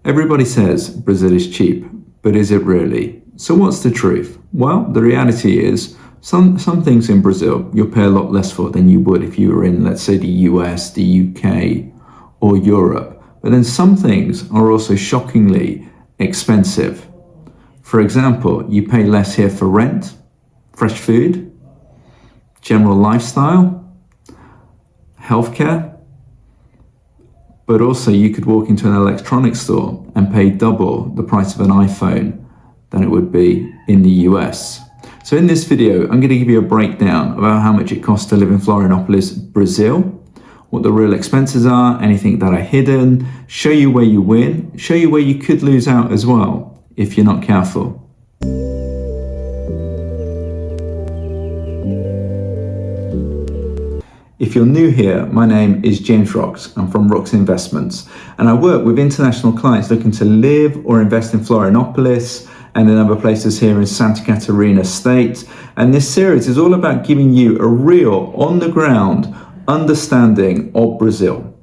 Everybody says Brazil is cheap, but is it really? So what's the truth? Well, the reality is some things in Brazil you'll pay a lot less for than you would if you were in, let's say, the US, the UK, or Europe. But then some things are also shockingly expensive. For example, you pay less here for rent, fresh food, general lifestyle, healthcare, but also you could walk into an electronics store and pay double the price of an iPhone than it would be in the US. So in this video, I'm going to give you a breakdown about how much it costs to live in Florianopolis, Brazil, what the real expenses are, anything that are hidden, show you where you win, show you where you could lose out as well if you're not careful. If you're new here, my name is James Rocks. I'm from Rocks Investments, and I work with international clients looking to live or invest in Florianopolis and in other places here in Santa Catarina state. And this series is all about giving you a real, on-the-ground understanding of Brazil.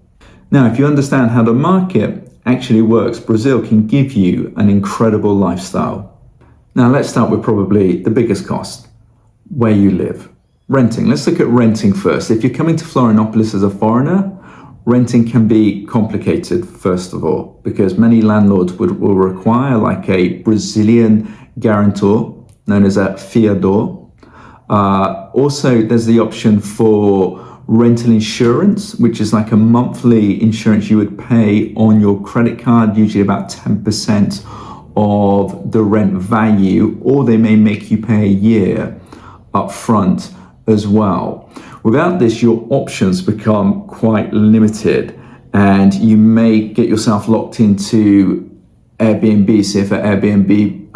Now, if you understand how the market actually works, Brazil can give you an incredible lifestyle. Now, let's start with probably the biggest cost, where you live. Renting. Let's look at renting first. If you're coming to Florianopolis as a foreigner, renting can be complicated, first of all, because many landlords will require like a Brazilian guarantor, known as a fiador. Also, there's the option for rental insurance, which is like a monthly insurance you would pay on your credit card, usually about 10% of the rent value, or they may make you pay a year up front as well. Without this, your options become quite limited and you may get yourself locked into Airbnb. So if an Airbnb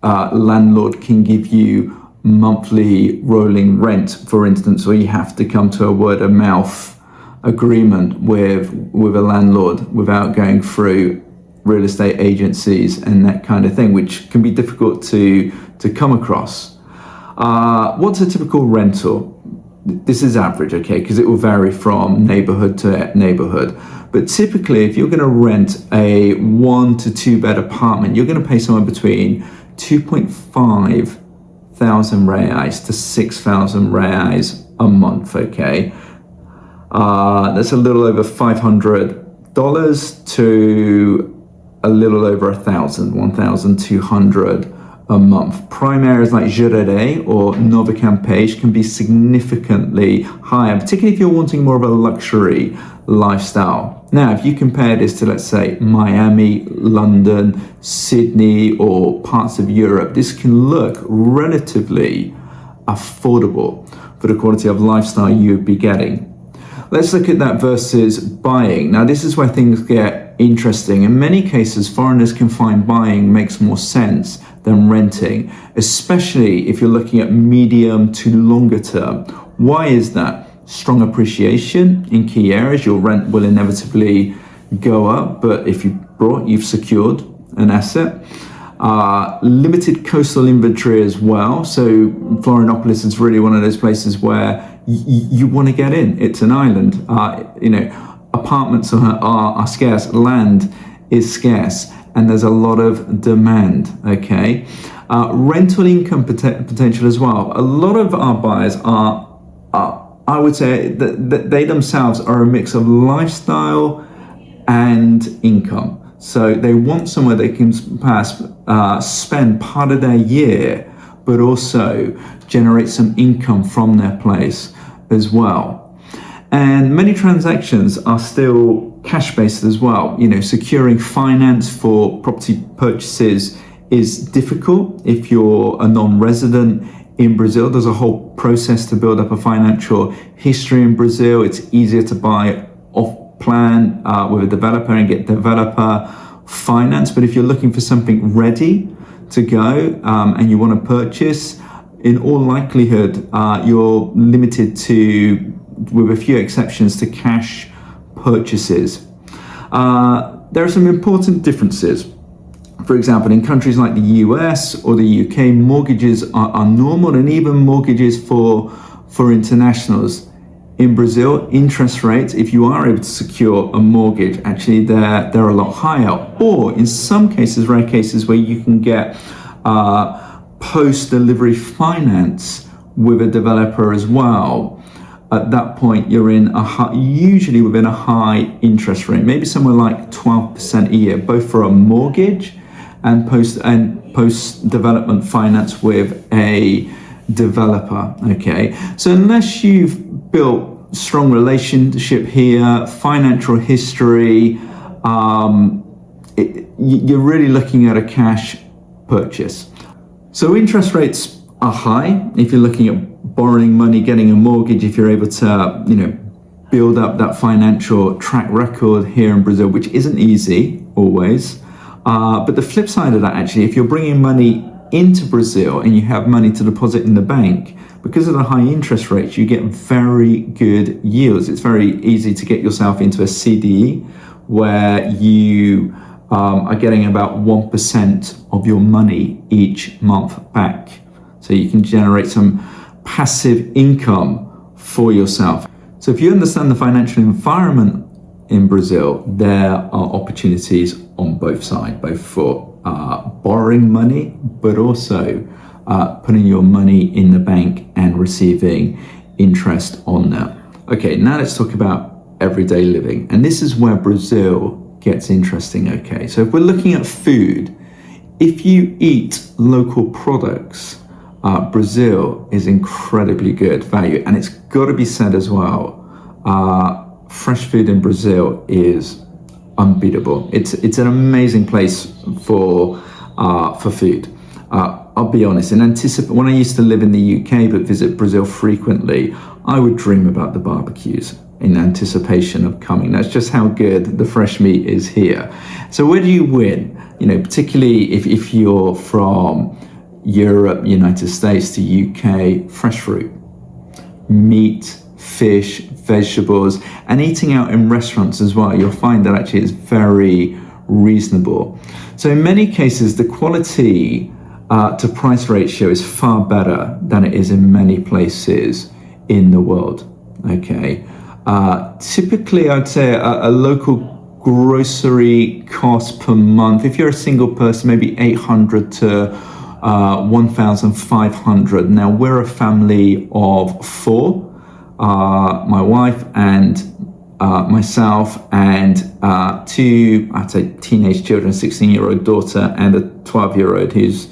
landlord can give you monthly rolling rent, for instance, or you have to come to a word of mouth agreement with a landlord without going through real estate agencies and that kind of thing, which can be difficult to come across. What's a typical rental? This is average, okay, because it will vary from neighborhood to neighborhood. But typically, if you're going to rent a 1 to 2 bed apartment, you're going to pay somewhere between 2.5 thousand reais to 6,000 reais a month, okay? That's a little over $500 to a little over 1,200 a month. Prime areas like Jurerê or Nova Campeche can be significantly higher, particularly if you're wanting more of a luxury lifestyle. Now, if you compare this to, let's say, Miami, London, Sydney, or parts of Europe, this can look relatively affordable for the quality of lifestyle you would be getting. Let's look at that versus buying. Now, this is where things get interesting. In many cases, foreigners can find buying makes more sense than renting, especially if you're looking at medium to longer term. Why is that? Strong appreciation in key areas. Your rent will inevitably go up, but if you've secured an asset. Limited coastal inventory as well. So Florianopolis is really one of those places where you want to get in. It's an island. Apartments are scarce. Land is scarce. And there's a lot of demand, okay? Rental income potential as well. A lot of our buyers are I would say that they themselves are a mix of lifestyle and income. So they want somewhere they can perhaps spend part of their year, but also generate some income from their place as well. And many transactions are still cash-based as well. Securing finance for property purchases is difficult if you're a non-resident in Brazil. There's a whole process to build up a financial history in Brazil. It's easier to buy off-plan with a developer and get developer finance. But if you're looking for something ready to go and you want to purchase, in all likelihood, you're limited to, with a few exceptions, to cash purchases. There are some important differences. For example, in countries like the US or the UK, mortgages are normal, and even mortgages for internationals. in Brazil, interest rates, if you are able to secure a mortgage, actually they're a lot higher. Or in some cases, rare cases, where you can get post-delivery finance with a developer as well. At that point, you're in usually within a high interest rate, maybe somewhere like 12% a year, both for a mortgage and post-development finance with a developer. Okay, so unless you've built strong relationship here, financial history, you're really looking at a cash purchase. So interest rates are high if you're looking at borrowing money, getting a mortgage, if you're able to, build up that financial track record here in Brazil, which isn't easy always. But the flip side of that, actually, if you're bringing money into Brazil and you have money to deposit in the bank, because of the high interest rates, you get very good yields. It's very easy to get yourself into a CDE where you are getting about 1% of your money each month back. So you can generate some passive income for yourself. So if you understand the financial environment in Brazil, there are opportunities on both sides, both for borrowing money, but also putting your money in the bank and receiving interest on that. Okay, now let's talk about everyday living. And this is where Brazil gets interesting, okay? So if we're looking at food, if you eat local products, Brazil is incredibly good value. And it's got to be said as well, fresh food in Brazil is unbeatable. It's an amazing place for food. I'll be honest, when I used to live in the UK but visit Brazil frequently, I would dream about the barbecues in anticipation of coming. That's just how good the fresh meat is here. So where do you win? Particularly if you're from Europe, United States to UK, fresh fruit, meat, fish, vegetables, and eating out in restaurants as well, you'll find that actually it's very reasonable. So in many cases, the quality to price ratio is far better than it is in many places in the world. Okay, typically I'd say a local grocery cost per month, if you're a single person, maybe 800 to 1,500. Now we're a family of four. My wife and myself and two, I'd say, teenage children, a 16-year-old daughter and a 12-year-old who's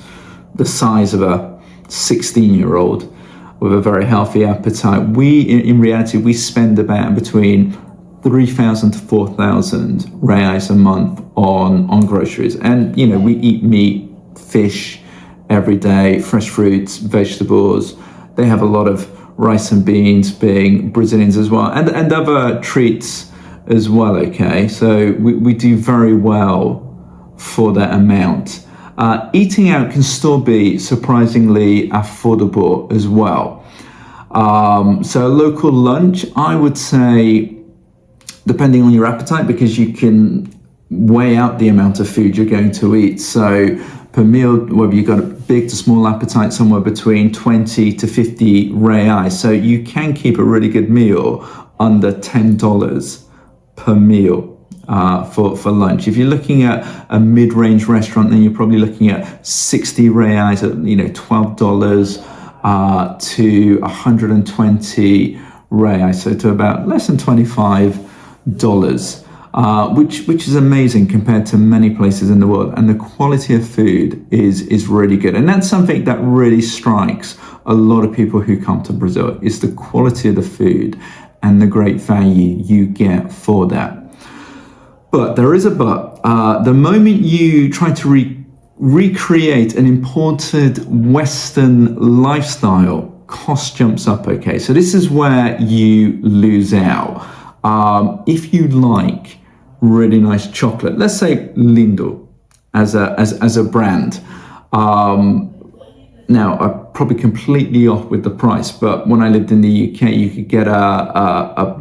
the size of a 16-year-old with a very healthy appetite. In reality, we spend about between 3,000 to 4,000 reais a month on groceries. And, we eat meat, fish every day, fresh fruits, vegetables. They have a lot of rice and beans, being Brazilians as well, and other treats as well, okay? So we do very well for that amount. Eating out can still be surprisingly affordable as well. So a local lunch, I would say, depending on your appetite, because you can weigh out the amount of food you're going to eat. So per meal, whether you've got a big to small appetite, somewhere between 20 to 50 reais. So you can keep a really good meal under $10 per meal for lunch. If you're looking at a mid-range restaurant, then you're probably looking at 60 reais, at $12 to 120 reais, so to about less than $25. Which is amazing compared to many places in the world, and the quality of food is really good. And that's something that really strikes a lot of people who come to Brazil, is the quality of the food and the great value you get for that. But there is a but. The moment you try to recreate an imported Western lifestyle, cost jumps up, okay? So this is where you lose out. If you like really nice chocolate, let's say Lindo as a brand. Now, I'm probably completely off with the price, but when I lived in the UK, you could get a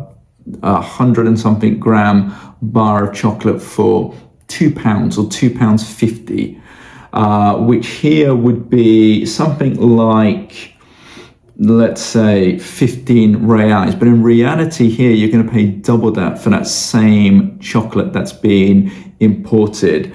100 and something gram bar of chocolate for £2 or £2.50, which here would be something like let's say 15 reais, but in reality here you're going to pay double that for that same chocolate that's been imported.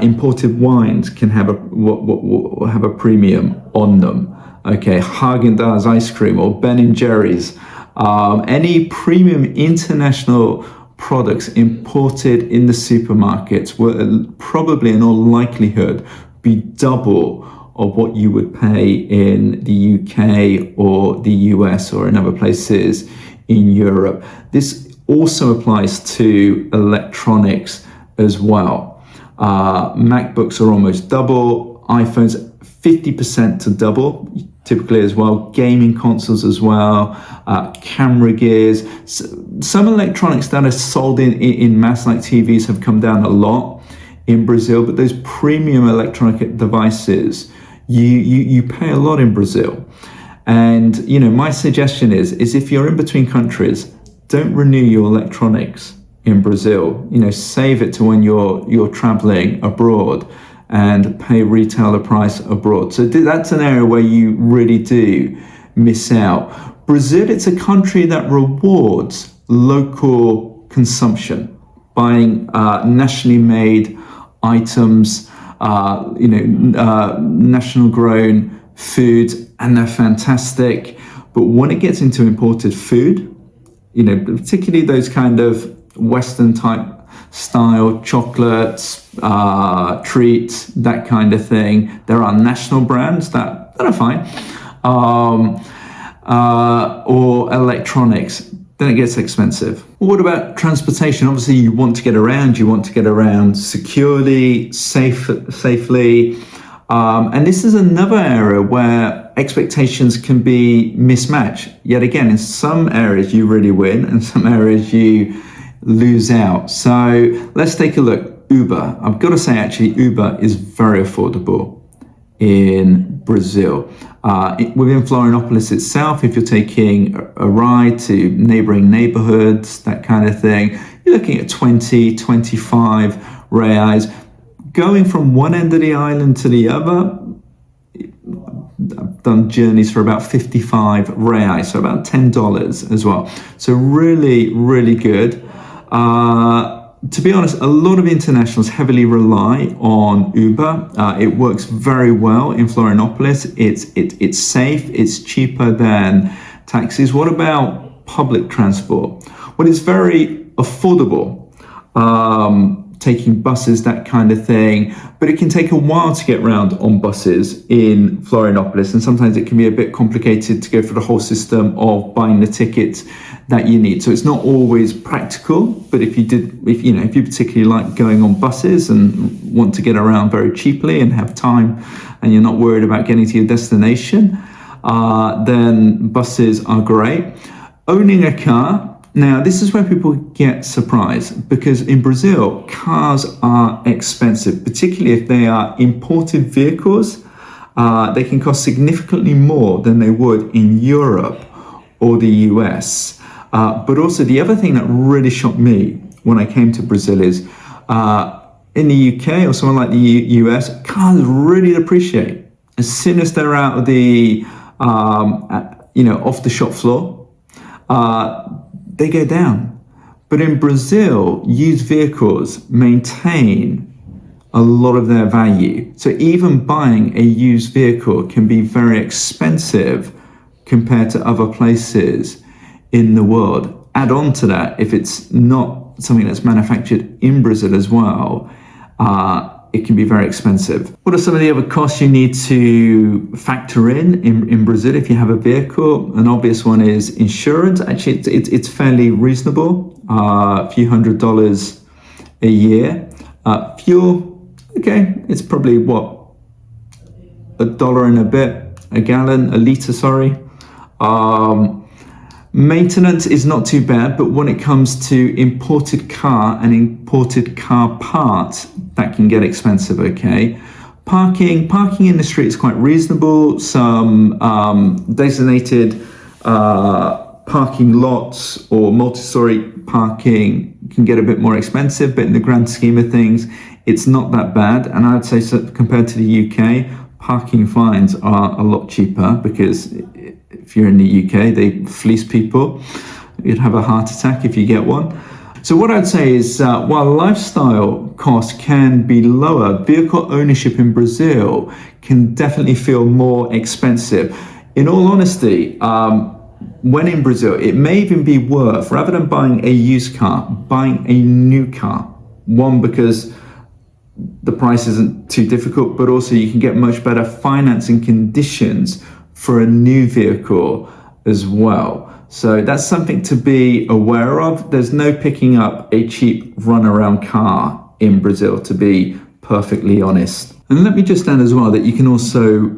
Imported wines can have a premium on them. Okay, Haagen-Dazs ice cream or Ben & Jerry's, any premium international products imported in the supermarkets will probably in all likelihood be double of what you would pay in the UK or the US or in other places in Europe. This also applies to electronics as well. MacBooks are almost double, iPhones 50% to double typically as well, gaming consoles as well, camera gears. Some electronics that are sold in mass like TVs have come down a lot in Brazil, but those premium electronic devices, you pay a lot in Brazil. And you know, my suggestion is if you're in between countries, don't renew your electronics in Brazil. You know, save it to when you're traveling abroad and pay retailer price abroad. So that's an area where you really do miss out. Brazil, it's a country that rewards local consumption, buying nationally made items, national grown foods, and they're fantastic. But when it gets into imported food, you know, particularly those kind of Western type style chocolates, treats, that kind of thing, there are national brands that are fine, or electronics, then it gets expensive. What about transportation? Obviously you want to get around securely, safely, and this is another area where expectations can be mismatched. Yet again, in some areas you really win, and some areas you lose out. So let's take a look. Uber. I've got to say, actually, Uber is very affordable in Brazil. Within Florianopolis itself, if you're taking a ride to neighboring neighborhoods, that kind of thing, you're looking at 20, 25 reais. Going from one end of the island to the other, I've done journeys for about 55 reais, so about $10 as well. So really, really good. To be honest, a lot of internationals heavily rely on Uber. It works very well in Florianopolis. It's safe, it's cheaper than taxis. What about public transport? Well, it's very affordable. Taking buses, that kind of thing, but it can take a while to get around on buses in Florianopolis, and sometimes it can be a bit complicated to go through the whole system of buying the tickets that you need. So it's not always practical, but if you particularly like going on buses and want to get around very cheaply and have time and you're not worried about getting to your destination, then buses are great. Owning a car, now, this is where people get surprised, because in Brazil, cars are expensive, particularly if they are imported vehicles. They can cost significantly more than they would in Europe or the US. But also, the other thing that really shocked me when I came to Brazil is in the UK or somewhere like the US, cars really depreciate. As soon as they're out of the, off the shop floor, they go down. But in Brazil, used vehicles maintain a lot of their value. So even buying a used vehicle can be very expensive compared to other places in the world. Add on to that, if it's not something that's manufactured in Brazil as well, it can be very expensive. What are some of the other costs you need to factor in Brazil if you have a vehicle? An obvious one is insurance. Actually, it's fairly reasonable, a few $100s a year. Fuel, okay, it's probably $1 and a bit a gallon, a litre, sorry. Maintenance is not too bad, but when it comes to imported car and imported car parts, that can get expensive, okay? Parking in the street is quite reasonable. Some designated parking lots or multi-story parking can get a bit more expensive, but in the grand scheme of things, it's not that bad. And I'd say compared to the UK, parking fines are a lot cheaper because if you're in the UK, they fleece people. You'd have a heart attack if you get one. So what I'd say is, while lifestyle costs can be lower, vehicle ownership in Brazil can definitely feel more expensive. In all honesty, when in Brazil, it may even be worth, rather than buying a used car, buying a new car. One, because the price isn't too difficult, but also you can get much better financing conditions for a new vehicle as well. So that's something to be aware of. There's no picking up a cheap runaround car in Brazil, to be perfectly honest. And let me just add as well that you can also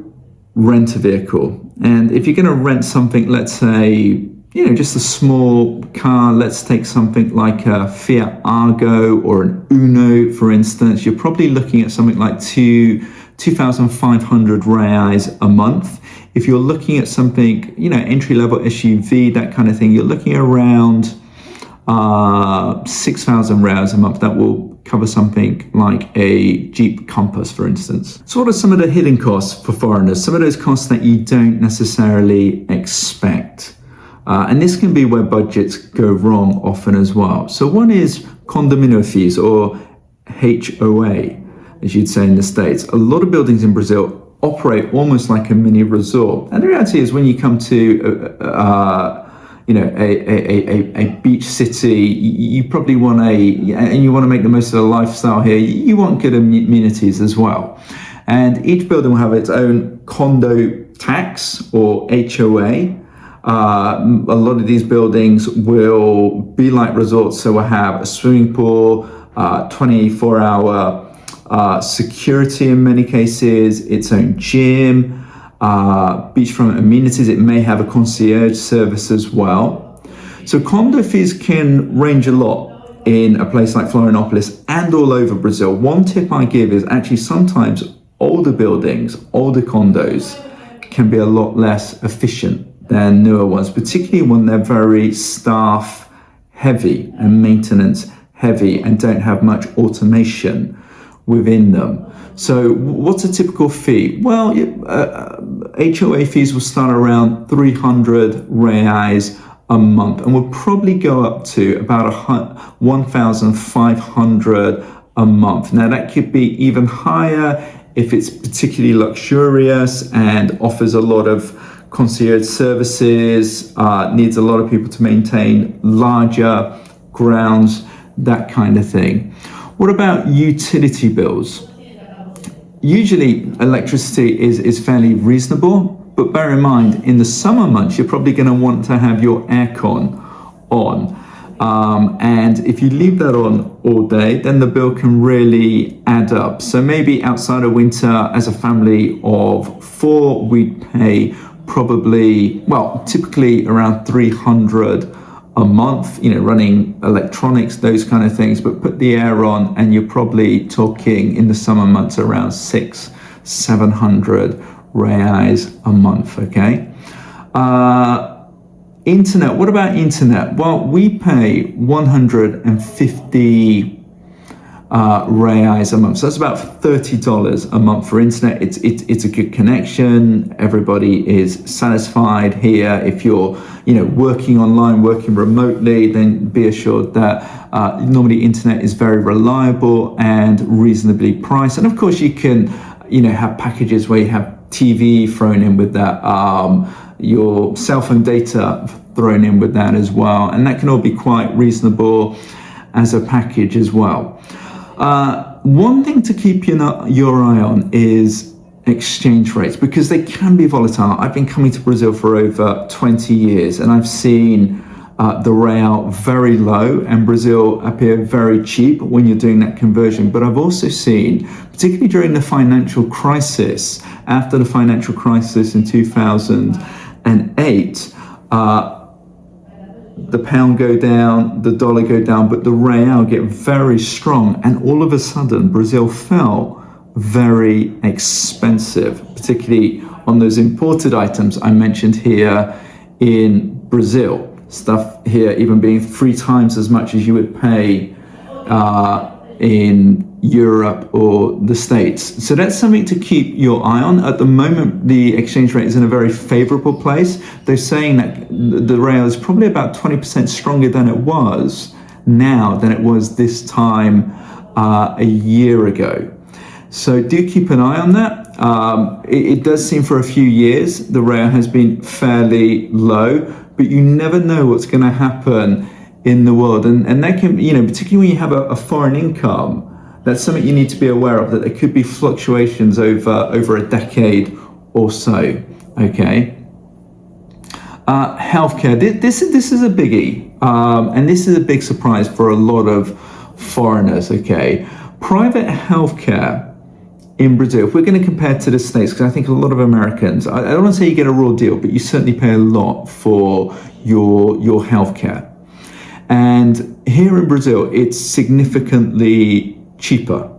rent a vehicle. And if you're going to rent something, let's say, just a small car, let's take something like a Fiat Argo or an Uno, for instance, you're probably looking at something like 2,500 reais a month. If you're looking at something, entry-level SUV, that kind of thing, you're looking around 6,000 reais a month. That will cover something like a Jeep Compass, for instance. So what are some of the hidden costs for foreigners? Some of those costs that you don't necessarily expect. And this can be where budgets go wrong often as well. So one is condominium fees, or HOA, as you'd say in the States. A lot of buildings in Brazil operate almost like a mini resort. And the reality is, when you come to a beach city, you probably want and you want to make the most of the lifestyle here, you want good amenities as well. And each building will have its own condo tax, or HOA. A lot of these buildings will be like resorts, so we'll have a swimming pool, 24-hour security in many cases, its own gym, beachfront amenities. It may have a concierge service as well. So condo fees can range a lot in a place like Florianopolis and all over Brazil. One tip I give is, actually sometimes older buildings, older condos can be a lot less efficient than newer ones, particularly when they're very staff heavy and maintenance heavy and don't have much automation within them. So what's a typical fee? Well, HOA fees will start around 300 reais a month, and will probably go up to about 1,500 a month. Now that could be even higher if it's particularly luxurious and offers a lot of concierge services, needs a lot of people to maintain larger grounds, that kind of thing. What about utility bills? Usually electricity is fairly reasonable, but bear in mind, in the summer months, you're probably going to want to have your aircon on. And if you leave that on all day, then the bill can really add up. So maybe outside of winter, as a family of 4, we'd pay typically around 300 a month, running electronics, those kind of things, but put the air on and you're probably talking in the summer months around 600-700 reais a month, okay? Internet, what about internet? Well, we pay 150 reais a month. So that's about $30 a month for internet. It's a good connection. Everybody is satisfied here. If you're working online, working remotely, then be assured that normally internet is very reliable and reasonably priced. And of course you can have packages where you have TV thrown in with that, your cell phone data thrown in with that as well, and that can all be quite reasonable as a package as well. One thing to keep your eye on is exchange rates, because they can be volatile. I've been coming to Brazil for over 20 years and I've seen the real very low and Brazil appear very cheap when you're doing that conversion. But I've also seen, particularly during the financial crisis, after the financial crisis in 2008, the pound go down, the dollar go down, but the real get very strong, and all of a sudden Brazil fell very expensive, particularly on those imported items I mentioned here in Brazil. Stuff here even being 3 times as much as you would pay in Europe or the States. So that's something to keep your eye on. At the moment, the exchange rate is in a very favorable place. They're saying that the real is probably about 20% stronger than it was now than it was this time a year ago. So do keep an eye on that. It does seem for a few years the real has been fairly low, but you never know what's going to happen in the world, and that can, particularly when you have a foreign income, that's something you need to be aware of, that there could be fluctuations over a decade or so. Okay. Healthcare. This is a biggie, and this is a big surprise for a lot of foreigners. Okay, private healthcare in Brazil, if we're going to compare to the States, because I think a lot of Americans, I don't want to say you get a raw deal, but you certainly pay a lot for your healthcare. And here in Brazil, it's significantly cheaper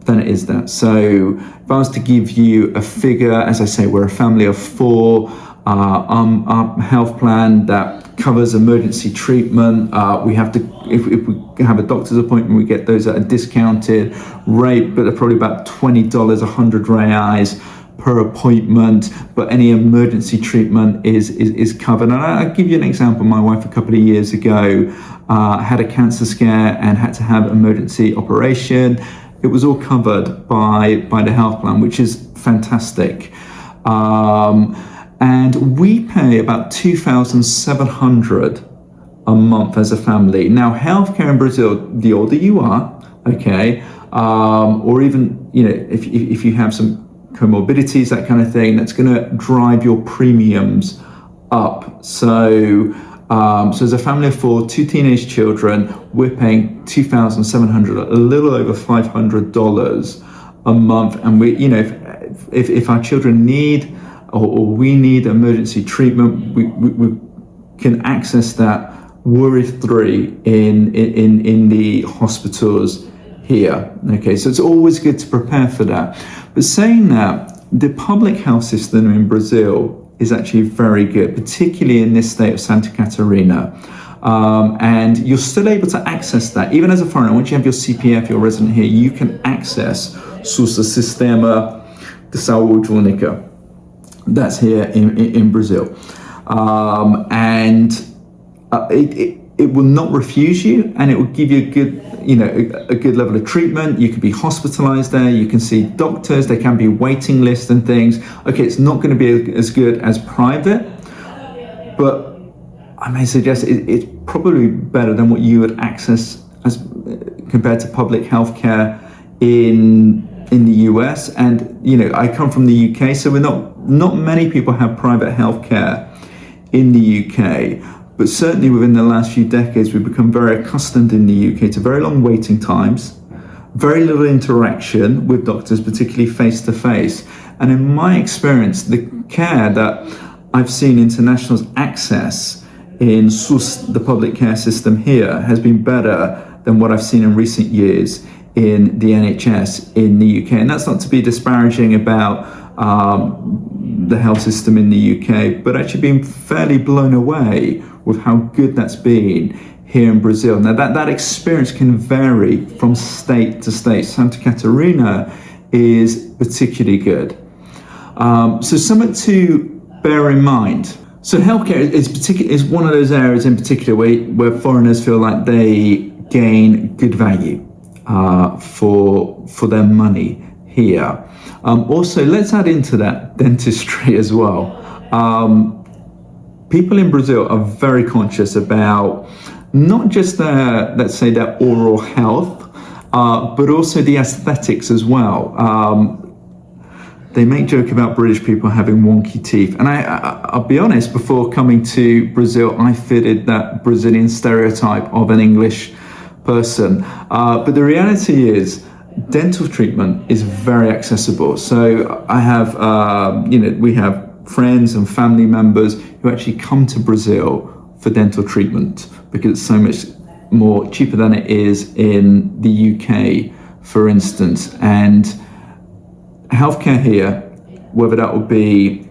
than it is there. So if I was to give you a figure, as I say, we're a family of four, our health plan that covers emergency treatment. We have to, if we have a doctor's appointment, we get those at a discounted rate, but they're probably about $20, 100 reais per appointment, but any emergency treatment is covered. And I'll give you an example. My wife a couple of years ago had a cancer scare and had to have emergency operation. It was all covered by the health plan, which is fantastic. And we pay about 2,700 a month as a family. Now, healthcare in Brazil, the older you are, okay, or even, if you have some comorbidities, that kind of thing, that's going to drive your premiums up. So as a family of four, two teenage children, we're paying 2,700, a little over $500 a month. And we, if our children need or we need emergency treatment, we can access that worry-free in the hospitals here. Okay, so it's always good to prepare for that. But saying that, the public health system in Brazil is actually very good, particularly in this state of Santa Catarina. And you're still able to access that. Even as a foreigner, once you have your CPF, your resident here, you can access SUS, Sistema de Saúde Única. That's here in Brazil. It will not refuse you, and it will give you a good level of treatment. You can be hospitalized there, you can see doctors, there can be waiting lists and things. Okay, it's not going to be as good as private, but I may suggest it's probably better than what you would access as compared to public healthcare in the US. And I come from the UK, so not many people have private healthcare in the UK. But certainly within the last few decades, we've become very accustomed in the UK to very long waiting times, very little interaction with doctors, particularly face-to-face. And in my experience, the care that I've seen internationals access in SUS, the public care system here, has been better than what I've seen in recent years in the NHS in the UK. And that's not to be disparaging about the health system in the UK, but actually being fairly blown away with how good that's been here in Brazil. Now that experience can vary from state to state. Santa Catarina is particularly good. So something to bear in mind. So healthcare is one of those areas in particular where foreigners feel like they gain good value for their money here. Also, let's add into that dentistry as well. People in Brazil are very conscious about not just their, let's say, their oral health, but also the aesthetics as well. They make joke about British people having wonky teeth. And I'll be honest, before coming to Brazil, I fitted that Brazilian stereotype of an English person. But the reality is, dental treatment is very accessible. So I have, we have friends and family members who actually come to Brazil for dental treatment because it's so much more cheaper than it is in the UK, for instance. And healthcare here, whether that would be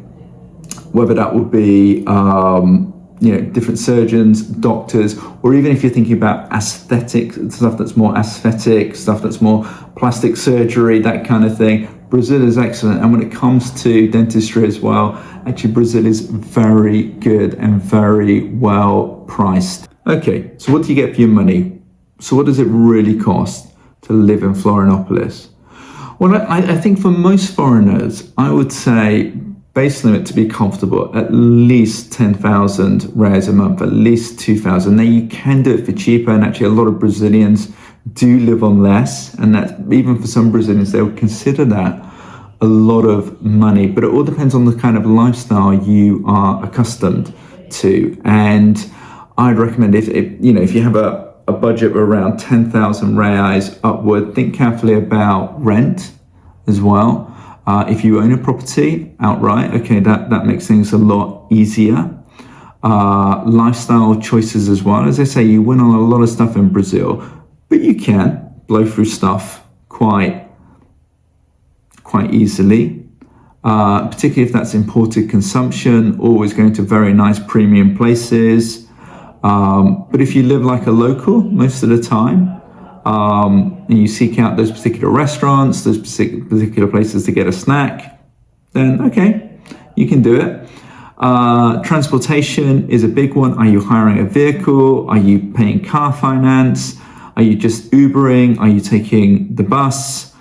different surgeons, doctors, or even if you're thinking about aesthetic stuff that's more aesthetic, stuff that's more plastic surgery, that kind of thing, Brazil is excellent. And when it comes to dentistry as well, actually Brazil is very good and very well priced. Okay, so what do you get for your money? So what does it really cost to live in Florianopolis? Well, I think for most foreigners, I would say base limit to be comfortable, at least 10,000 reais a month, at least 2,000. Now you can do it for cheaper, and actually a lot of Brazilians do live on less, and that even for some Brazilians, they would consider that a lot of money. But it all depends on the kind of lifestyle you are accustomed to. And I'd recommend if you have a budget of around 10,000 reais upward, think carefully about rent as well. If you own a property outright, okay, that makes things a lot easier. Lifestyle choices as well. As I say, you win on a lot of stuff in Brazil, but you can blow through stuff quite easily, particularly if that's imported consumption, always going to very nice premium places. But if you live like a local most of the time, and you seek out those particular restaurants, those particular places to get a snack, then okay, you can do it. Transportation is a big one. Are you hiring a vehicle? Are you paying car finance? Are you just Ubering? Are you taking the bus?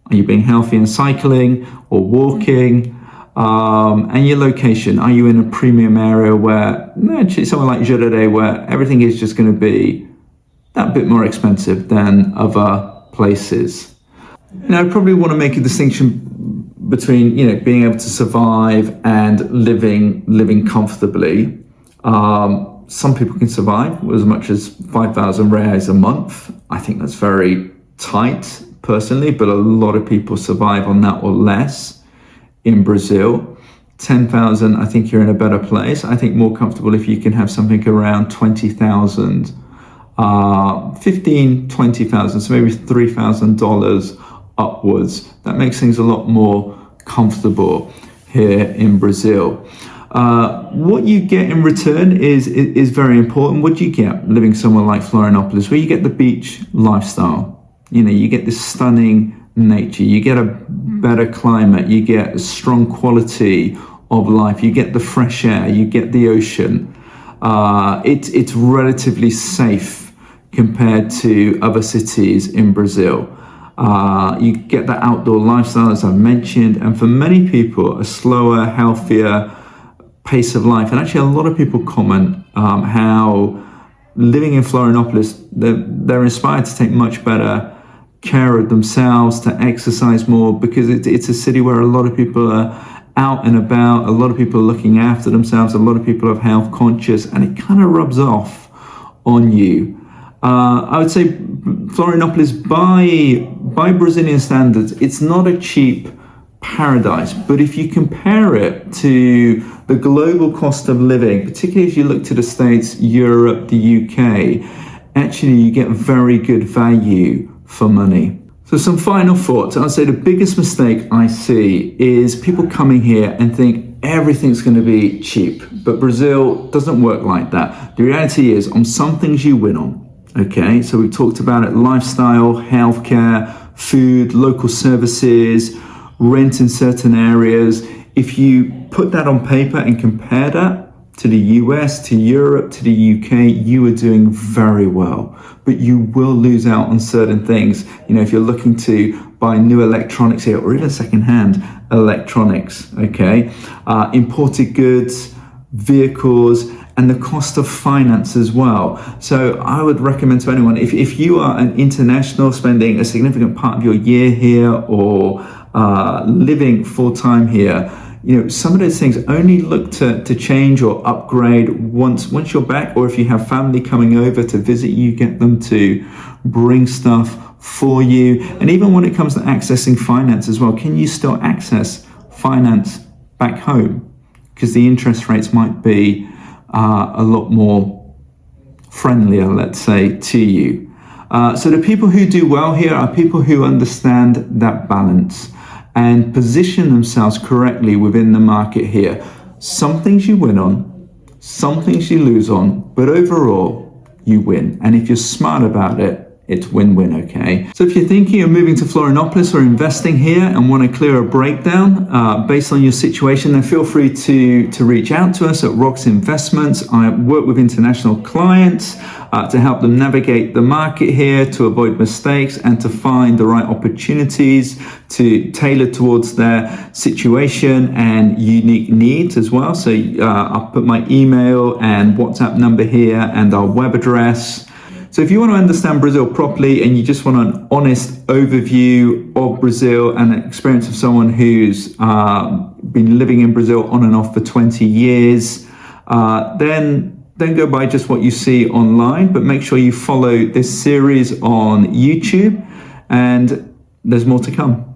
Are you being healthy and cycling or walking? And your location, are you in a premium area where, actually somewhere like Jurerê, where everything is just going to be that bit more expensive than other places? Now, I probably want to make a distinction between, being able to survive and living comfortably. Some people can survive with as much as 5,000 reais a month. I think that's very tight personally, but a lot of people survive on that or less in Brazil. 10,000, I think you're in a better place. I think more comfortable if you can have something around 20,000, 15, 20,000, so maybe $3,000 upwards. That makes things a lot more comfortable here in Brazil. What you get in return is very important. What do you get living somewhere like Florianopolis, where you get the beach lifestyle? You get this stunning nature, you get a better climate, you get a strong quality of life, you get the fresh air, you get the ocean. It's relatively safe compared to other cities in Brazil. You get that outdoor lifestyle, as I've mentioned, and for many people, a slower, healthier pace of life. And actually, a lot of people comment how living in Florianopolis, they're inspired to take much better care of themselves, to exercise more, because it's a city where a lot of people are out and about, a lot of people are looking after themselves, a lot of people are health conscious, and it kind of rubs off on you. I would say Florianopolis, by Brazilian standards, it's not a cheap paradise, but if you compare it to the global cost of living, particularly as you look to the States, Europe, the UK, actually you get very good value for money. So some final thoughts. I'd say the biggest mistake I see is people coming here and think everything's going to be cheap, but Brazil doesn't work like that. The reality is, on some things you win on. Okay, so we talked about it: lifestyle, healthcare, food, local services, rent in certain areas. If you put that on paper and compare that to the US, to Europe, to the UK, you are doing very well. But you will lose out on certain things. If you're looking to buy new electronics here, or even secondhand electronics, okay? Imported goods, vehicles, and the cost of finance as well. So I would recommend to anyone, if you are an international spending a significant part of your year here, or living full-time here, some of those things only look to change or upgrade once you're back, or if you have family coming over to visit you, get them to bring stuff for you. And even when it comes to accessing finance as well, can you still access finance back home? Because the interest rates might be a lot more friendlier, let's say, to you. So the people who do well here are people who understand that balance and position themselves correctly within the market here. Some things you win on, Some things you lose on, but overall, you win. And if you're smart about it, it's win-win, okay? So if you're thinking of moving to Florianopolis or investing here and want a clearer breakdown based on your situation, then feel free to reach out to us at Rocks Investments. I work with international clients to help them navigate the market here, to avoid mistakes and to find the right opportunities to tailor towards their situation and unique needs as well. So I'll put my email and WhatsApp number here and our web address. So if you want to understand Brazil properly and you just want an honest overview of Brazil and an experience of someone who's been living in Brazil on and off for 20 years, then don't go by just what you see online, but make sure you follow this series on YouTube, and there's more to come.